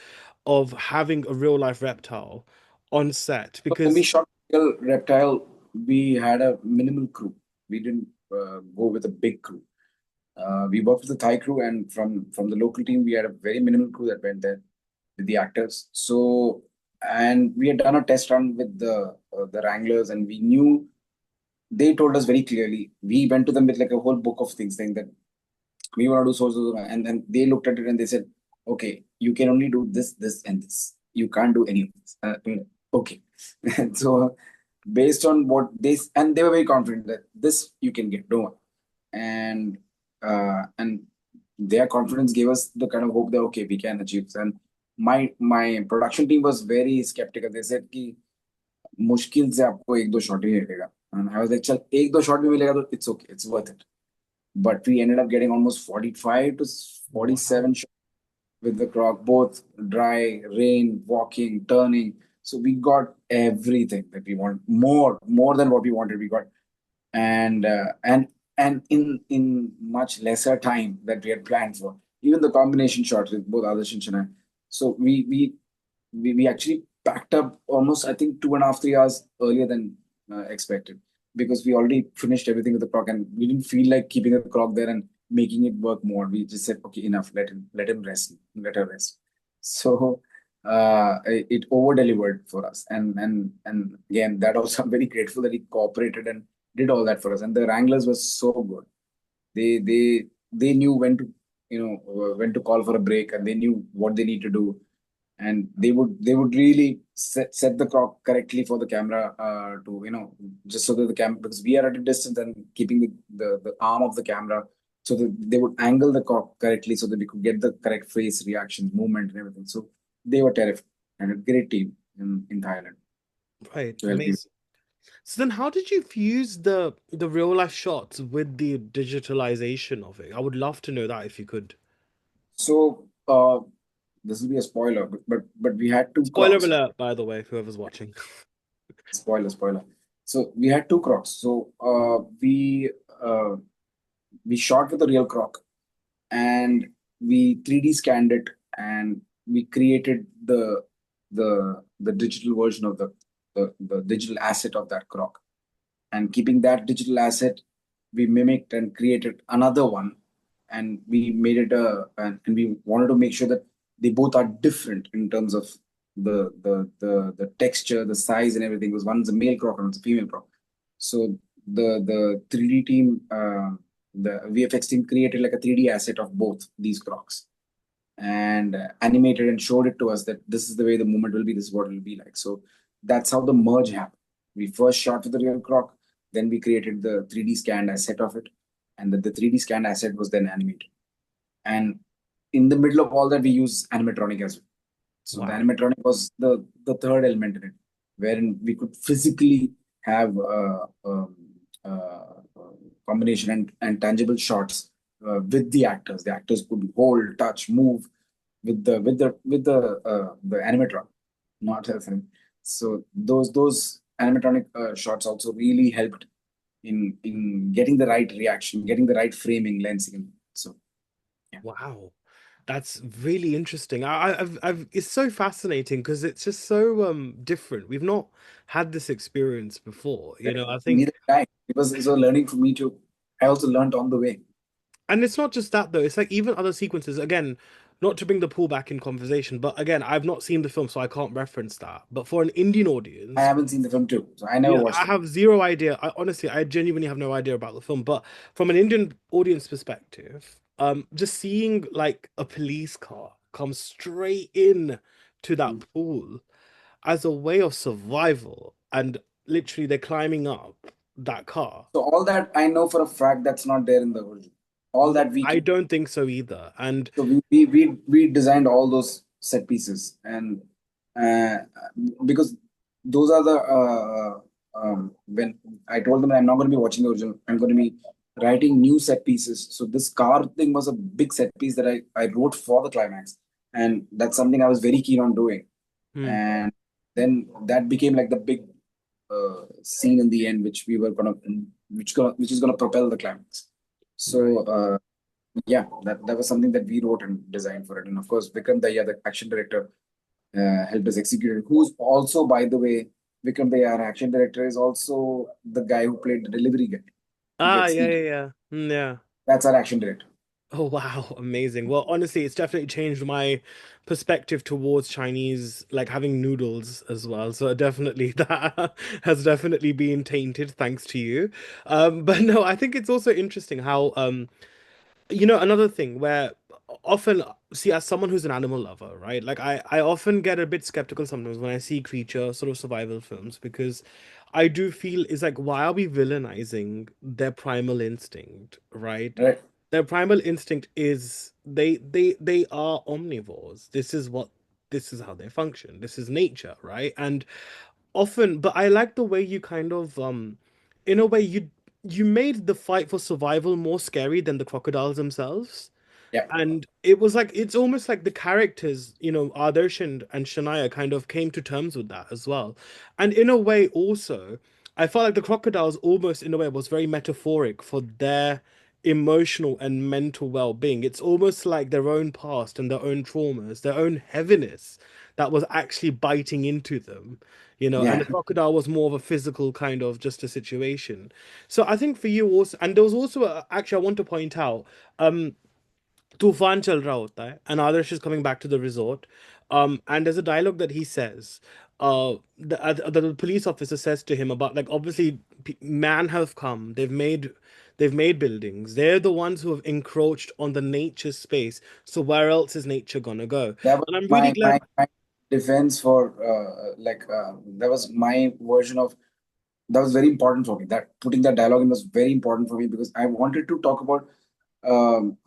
of having a real life reptile on set So when we because shot Reptile, we had a minimal crew. We didn't go with a big crew. We worked with the Thai crew, and from the local team, we had a very minimal crew that went there with the actors. So, and we had done a test run with the wranglers, and we knew they told us very clearly. We went to them with like a whole book of things, saying that we want to do so, and then they looked at it and they said, "Okay, you can only do this, this, and this. You can't do any of this." Okay, and so based on what and they were very confident that this you can get, don't worry. And their confidence gave us the kind of hope that okay, we can achieve this. And my production team was very skeptical. They said कि मुश्किल से आपको एक दो shot ही मिलेगा. And I was like, चल एक दो शॉट भी मिलेगा तो it's okay, it's worth it. But we ended up getting almost 45 to wow. 47 shots with the croc, both dry, rain, walking, turning. So we got everything that we want, more than what we wanted. We got, and in much lesser time that we had planned for. Even the combination shots with both Adarsh and Shanaya. So we actually packed up almost I think 2.5 3 hours earlier than expected because we already finished everything with the croc and we didn't feel like keeping the croc there and making it work more. We just said, okay, enough. Let him rest. Let her rest. So it over delivered for us, and again, that also I'm very grateful that he cooperated and did all that for us. And the Wranglers was so good. They knew when to, when to call for a break, and they knew what they need to do, and they would really set the clock correctly for the camera, to, just so that the camera, because we are at a distance, and keeping the arm of the camera, so that they would angle the clock correctly so that we could get the correct face reactions, movement, and everything. So they were terrific, and a great team in Thailand Right, to help you. amazing. So then how did you fuse the real life shots with the digitalization of it? I would love to know that if you could. So this will be a spoiler, but we had two Spoiler crocs. alert, by the way, whoever's watching. Spoiler. So we had two crocs. So uh, we shot with a real croc, and we 3D scanned it, and we created the digital version of the digital asset of that croc. And keeping that digital asset, we mimicked and created another one, and we made it and we wanted to make sure that they both are different in terms of the texture, the size, and everything. Because one's a male croc and one's a female croc. So the 3D team, the VFX team created like a 3D asset of both these crocs, and animated and showed it to us that this is the way the movement will be, this is what it will be like. So that's how the merge happened. We first shot with the real croc, then we created the 3D scanned asset of it, and the 3D scanned asset was then animated. And in the middle of all that, we use animatronic as well. So the Wow. animatronic was the third element in it, wherein we could physically have uh, uh, combination and tangible shots with the actors. The actors could hold, touch, move with the animatronic, not as in. So those animatronic shots also really helped in getting the right reaction, getting the right framing, lensing. So yeah. Wow. That's really interesting. It's so fascinating because it's just so different. We've not had this experience before, I think. Neither did I. It was a learning for me too. I also learned on the way. And it's not just that though, it's like even other sequences, again, not to bring the pool back in conversation, but again, I've not seen the film, so I can't reference that. But for an Indian I audience, haven't seen the film too, so I never yeah, watched I it. have zero idea. Honestly, I genuinely have no idea about the film. But from an Indian audience perspective, just seeing like a police car come straight in to that Mm. pool as a way of survival, and literally they're climbing up that car. So all that I know for a fact that's not there in the original. All No, that we I can. don't think so either. And So we designed all those set pieces, and uh, because those are the when I told them I'm not going to be watching the original, I'm going to be writing new set pieces. So this car thing was a big set piece that I wrote for the climax, and that's something I was very keen on doing. hmm, And then that became like the big scene in the end, which we were gonna, which is gonna propel the climax. So right. yeah, that was something that we wrote and designed for it. And of course, Vikram Daya, the action director, helped us execute it. Who's also, by the way, Vikram Daya, our action director, is also the guy who played the delivery guy who Ah, gets yeah, eaten. yeah, yeah. Yeah. That's our action director. Oh wow, amazing. Well, honestly, it's definitely changed my perspective towards Chinese, like having noodles as well. So definitely that has definitely been tainted thanks to you. But no, I think it's also interesting how another thing where often see as someone who's an animal lover, right? Like I often get a bit skeptical sometimes when I see creature sort of survival films because I do feel it's like why are we villainizing their primal instinct, right? Right. Their primal instinct is they are omnivores. This is how they function. This is nature, right? And often, but I like the way you kind of in a way you made the fight for survival more scary than the crocodiles themselves. Yeah. And it was like it's almost like the characters, Adarsh and Shanaya kind of came to terms with that as well. And in a way also, I felt like the crocodiles almost in a way was very metaphoric for their emotional and mental well-being. It's almost like their own past and their own traumas, their own heaviness that was actually biting into them, and Yeah, the crocodile was more of a physical kind of just a situation. So I think for you also, and there was also actually I want to point out, um तूफान चल रहा होता है and Adarsh is coming back to the resort, and there's a dialogue that he says, the police officer says to him about, like, obviously man have come, they've made buildings, they're the ones who have encroached on the nature space, so where else is nature gonna go? that was And I'm really my glad. defense for that was my version of that was very important for me. That putting that dialogue in was very important for me because I wanted to talk about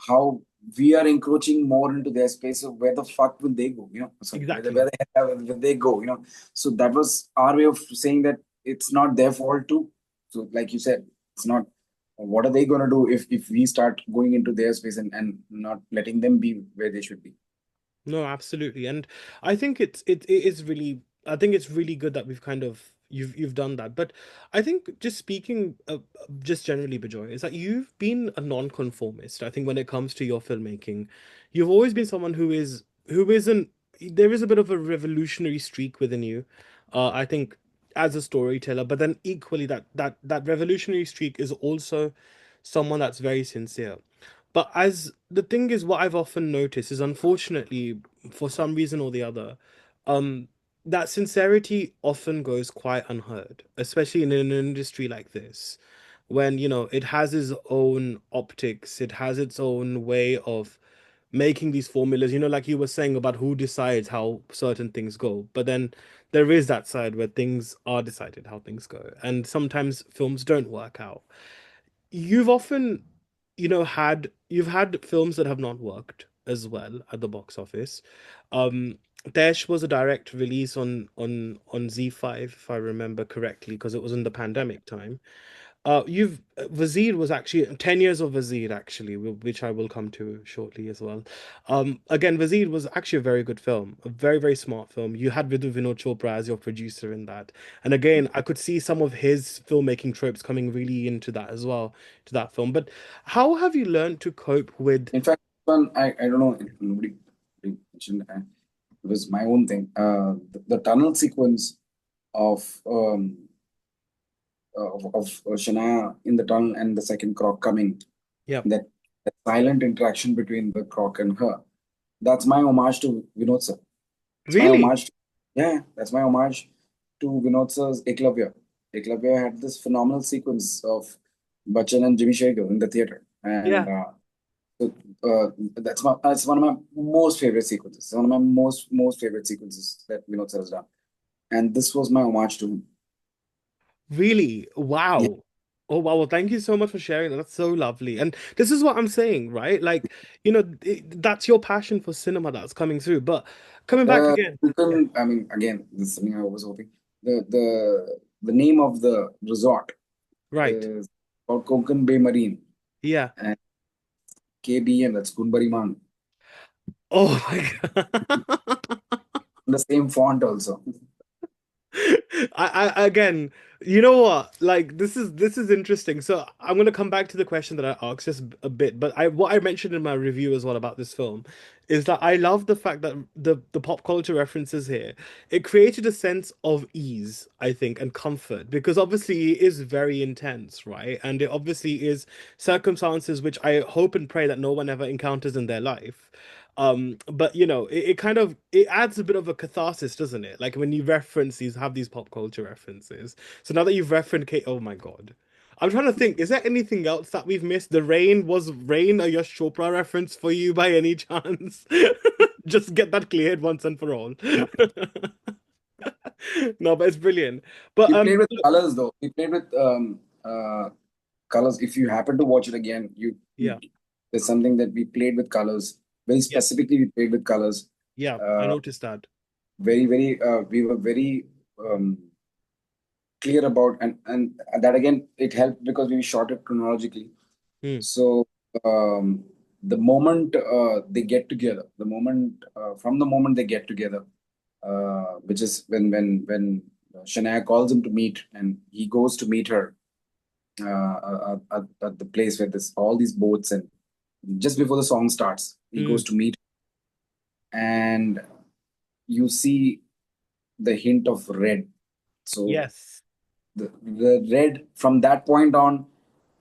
how we are encroaching more into their space. So where the fuck will they go? Sorry, Exactly. where the hell will they go? So that was our way of saying that it's not their fault too. So like you said, it's not. What are they going to do if we start going into their space and not letting them be where they should be? No, absolutely. And I think it is really, I think it's really good that we've kind of you've done that. But I think just speaking just generally, Bejoy, is that you've been a non-conformist. I think when it comes to your filmmaking, you've always been someone who isn't, there is a bit of a revolutionary streak within you. I think as a storyteller, but then equally that revolutionary streak is also someone that's very sincere. But as the thing is, what I've often noticed is, unfortunately, for some reason or the other, um, that sincerity often goes quite unheard, especially in an industry like this, when, it has its own optics, it has its own way of making these formulas, like you were saying about who decides how certain things go. But then there is that side where things are decided how things go, and sometimes films don't work out. You've often, you've had films that have not worked as well at the box office. Um, Taish was a direct release on Z5, if I remember correctly, because it was in the pandemic time. You've Wazir was actually 10 years of Wazir, actually, which I will come to shortly as well. Again, Wazir was actually a very good film, a very, very smart film. You had Vidhu Vinod Chopra as your producer in that. And again, I could see some of his filmmaking tropes coming really into that as well, to that film. But how have you learned to cope with? In fact, one I don't know if nobody mentioned. It was my own thing. The tunnel sequence of Shanaya in the tunnel and the second croc coming, Yeah, that silent interaction between the croc and her. That's my homage to Vinod sir. It's my really? homage. Yeah, that's my homage to Vinod sir's Eklavya. Eklavya had this phenomenal sequence of Bachchan and Jimmy Shegar in the theater, and Yeah. so, that's one of my most favorite sequences. It's one of my most favorite sequences that Vinod sir has done, and this was my homage to him. Really? Yeah. Wow. Oh, wow. Well, thank you so much for sharing that. That's so lovely. And this is what I'm saying, right? Like, that's your passion for cinema that's coming through. But coming back again. Yeah. I mean, again, this is something I was hoping. The name of the resort Right. is called Konkan Bay Marine Yeah. and KBM. That's Kunbari Man. Oh my God. The same font also. I again, you know what? Like, this is interesting. So I'm gonna come back to the question that I asked just a bit, but what I mentioned in my review as well about this film is that I love the fact that the pop culture references here, it created a sense of ease, I think, and comfort, because obviously it is very intense, right? And it obviously is circumstances which I hope and pray that no one ever encounters in their life. But it kind of, it adds a bit of a catharsis, doesn't it? Like when you reference these, have these pop culture references. So now that you've referenced Kate, oh my God. I'm trying to think, is there anything else that we've missed? The Rain, was Rain a Yash Chopra reference for you by any chance? Just get that cleared once and for all. No, but it's brilliant. But We played with colors though. We played with colors. If you happen to watch it again, yeah, there's something that we played with colors. Very yes, specifically, we played with colors. yeah, I Uh, noticed that. very. We were very um, clear about, and that again, it helped because we shot it chronologically. Hmm. So the moment they get together, from the moment they get together, which is when Shania calls him to meet, and he goes to meet her. at the place where this all these boats, and just before the song starts, he Mm. goes to meet, and you see the hint of red. So Yes. the red from that point on,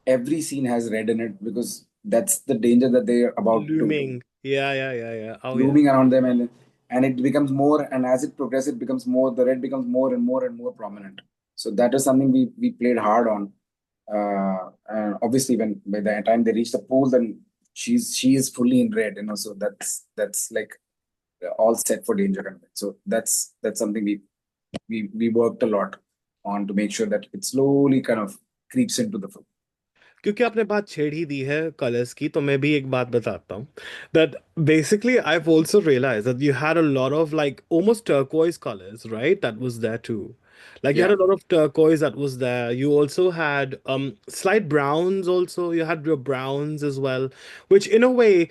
every scene has red in it because that's the danger that they are about to Looming. Yeah, yeah, yeah, yeah. Oh, yeah. looming around them, and it becomes more, and as it progresses it becomes more, the red becomes more and more and more prominent. So that is something we played hard on, and obviously when by the time they reach the pool, then she is fully in red, so that's like all set for danger kind of thing. So that's something we worked a lot on to make sure that it slowly kind of creeps into the film. क्योंकि आपने बात छेड़ ही दी है colours की तो मैं भी एक बात बताता हूँ that basically I've also realized that you had a lot of like almost turquoise colors, right? That was there too. Like you Yeah. had a lot of turquoise that was there. You also had slight browns also. You had your browns as well, which in a way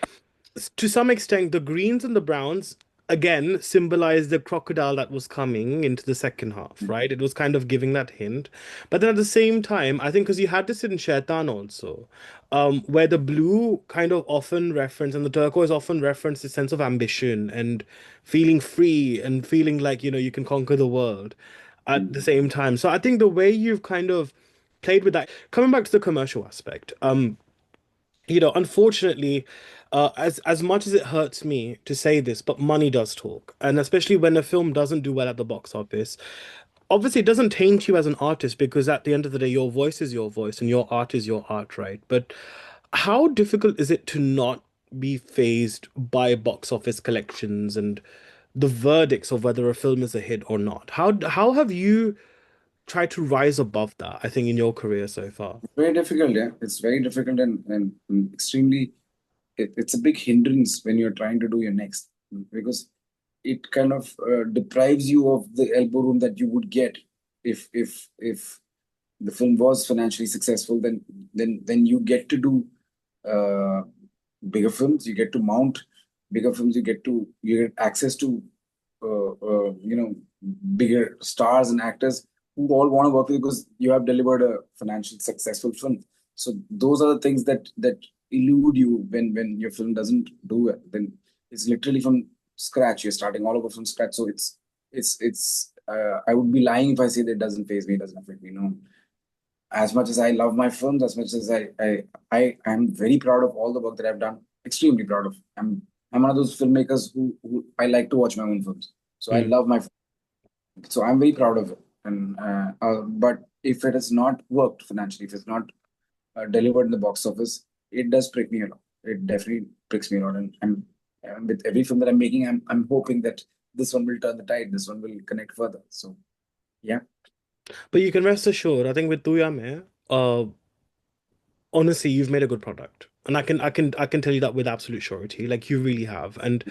to some extent, the greens and the browns again symbolize the crocodile that was coming into the second half, right? It was kind of giving that hint. But then at the same time, I think because you had this in Shaitan also, where the blue kind of often reference and the turquoise often reference the sense of ambition and feeling free and feeling like, you can conquer the world at the Mhm. same time. So I think the way you've kind of played with that, coming back to the commercial aspect, unfortunately, as much as it hurts me to say this, but money does talk, and especially when a film doesn't do well at the box office, obviously it doesn't taint you as an artist because at the end of the day, your voice is your voice and your art is your art, right? But how difficult is it to not be phased by box office collections and the verdicts of whether a film is a hit or not? How have you tried to rise above that, I think, in your career so far? Very difficult, yeah. It's very difficult, and extremely, it's a big hindrance when you're trying to do your next, because it kind of deprives you of the elbow room that you would get if the film was financially successful. Then you get to do uh, bigger films. You get to mount bigger films. You get access to bigger stars and actors who all want to work with you because you have delivered a financial successful film. So those are the things that elude you when your film doesn't do it. Then it's literally from scratch. You're starting all over from scratch. So it's I would be lying if I say that it doesn't phase me, it doesn't affect me. No, as much as I love my films, as much as I am very proud of all the work that I've done. Extremely proud of. I'm one of those filmmakers who I like to watch my own films. So I Hmm. love my. So I'm very proud of it. But if it has not worked financially, if it's not delivered in the box office, it does prick me a lot. It definitely pricks me a lot. And with every film that I'm making, I'm hoping that this one will turn the tide. This one will connect further. So yeah. But you can rest assured, I think with Tu Yaa Main, honestly, you've made a good product. And I can tell you that with absolute surety. Like you really have. And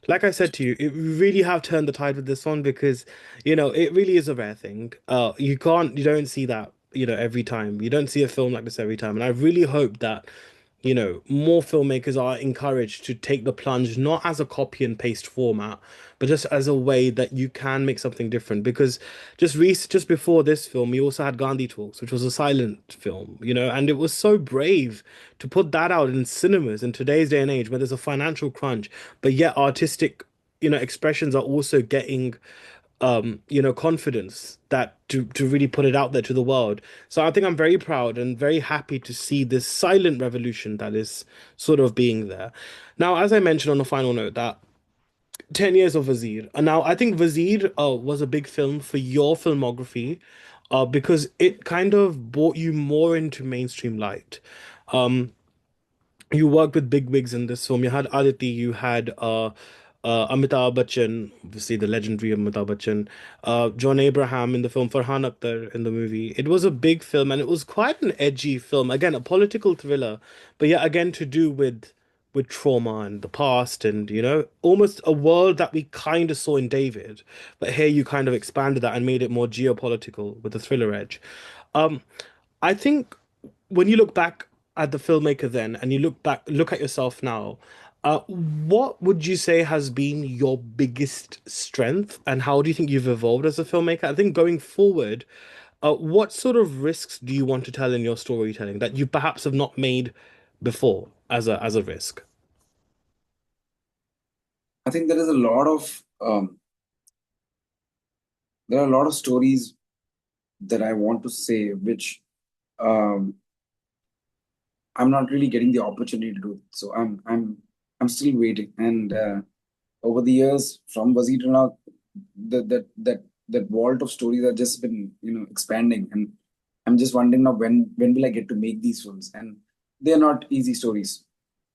like I said to you, it really have turned the tide with this one because, it really is a rare thing. You don't see that, every time. You don't see a film like this every time. And I really hope that more filmmakers are encouraged to take the plunge not as a copy and paste format, but just as a way that you can make something different. Because just before this film, we also had Gandhi Talks, which was a silent film, and it was so brave to put that out in cinemas in today's day and age where there's a financial crunch, but yet artistic, expressions are also getting confidence that to really put it out there to the world. So I think I'm very proud and very happy to see this silent revolution that is sort of being there. Now, as I mentioned on a final note, that 10 years of Wazir. And now I think Wazir was a big film for your filmography because it kind of brought you more into mainstream light. Um, you worked with big wigs in this film. You had Aditi, you had Amitabh Bachchan, obviously the legendary Amitabh Bachchan, John Abraham in the film, Farhan Akhtar in the movie. It was a big film and it was quite an edgy film. Again, a political thriller, but yeah, again to do with trauma and the past and almost a world that we kind of saw in David, but here you kind of expanded that and made it more geopolitical with the thriller edge. Um, I think when you look back at the filmmaker then and you look at yourself now, what would you say has been your biggest strength and how do you think you've evolved as a filmmaker? I think going forward, What sort of risks do you want to tell in your storytelling that you perhaps have not made before as a risk? I think there are a lot of stories that I want to say, which um, I'm not really getting the opportunity to do. So I'm still waiting. And over the years, from Wazir to now, that vault of stories have just been expanding, and I'm just wondering now when will I get to make these films? And they're not easy stories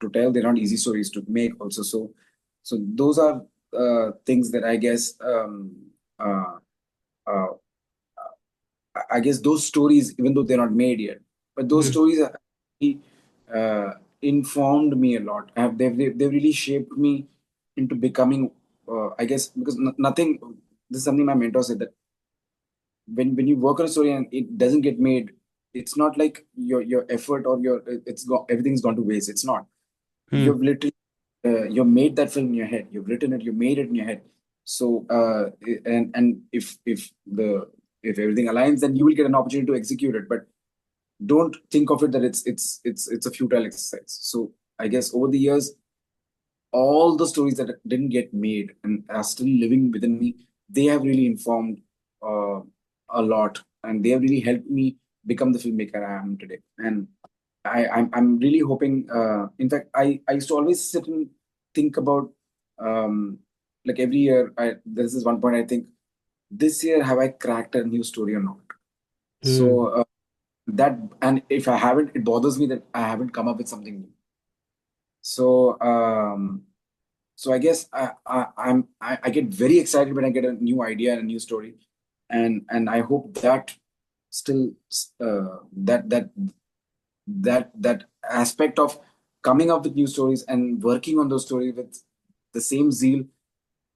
to tell. They're not easy stories to make also. So those are things that I guess uh, uh, I guess those stories, even though they're not made yet, but those Mm, stories have really, informed me a lot. They've really shaped me into becoming, I guess, because nothing. This is something my mentor said, that when you work on a story and it doesn't get made, it's not like your effort or everything's gone to waste. It's not. mm, You've literally you've made that film in your head. You've written it. You made it in your head. So and if everything aligns, then you will get an opportunity to execute it. But don't think of it that it's a futile exercise. So I guess over the years, all the stories that didn't get made and are still living within me, they have really informed uh, a lot, and they have really helped me become the filmmaker I am today. And I'm really hoping. In fact, I used to always sit and think about, like every year. There's this one point I think, this year have I cracked a new story or not? mm. So that, and if I haven't, it bothers me that I haven't come up with something new. So so I guess I get very excited when I get a new idea and a new story, and I hope that still that aspect of coming up with new stories and working on those stories with the same zeal,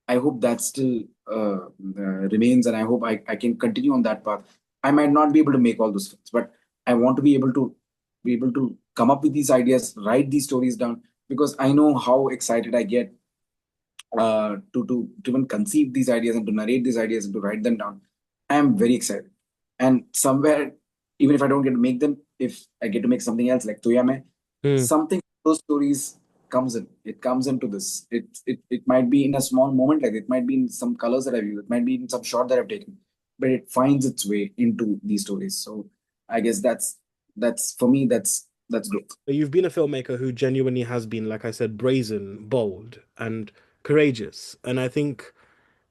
I hope that still remains, and I hope I can continue on that path. I might not be able to make all those films, but I want to be able to come up with these ideas, write these stories down, because I know how excited I get to even conceive these ideas and to narrate these ideas and to write them down. I am very excited, and somewhere, even if I don't get to make them, if I get to make something else like Tu Yaa Main, Mm. something those stories comes in. It comes into this. It might be in a small moment, like it might be in some colors that I've used. It might be in some shot that I've taken, but it finds its way into these stories. So I guess that's for me. That's growth. But you've been a filmmaker who genuinely has been, like I said, brazen, bold, and courageous. And I think,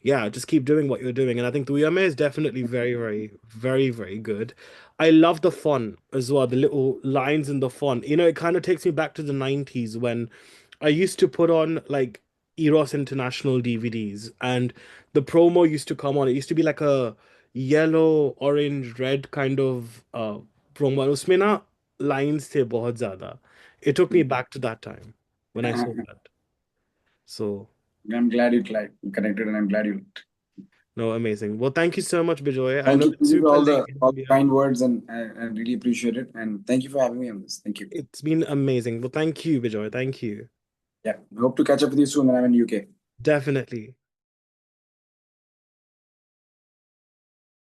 yeah, just keep doing what you're doing. And I think Tuyame is definitely very, very, very, very good. I love the font as well, the little lines in the font. It kind of takes me back to the 90s when I used to put on like Eros International DVDs and the promo used to come on. It used to be like a yellow, orange, red kind of promo. And उसमें ना lines थे बहुत ज़्यादा. It took me back to that time when I saw that. So, I'm glad you connected, and I'm glad you. no, amazing. Well, thank you so much, Bijoy. I know Thank it's you for super all late the in all the India. kind words, and I really appreciate it. And thank you for having me on this. Thank you. It's been amazing. Well, thank you, Bijoy. Thank you. Yeah, I hope to catch up with you soon when I'm in UK. Definitely.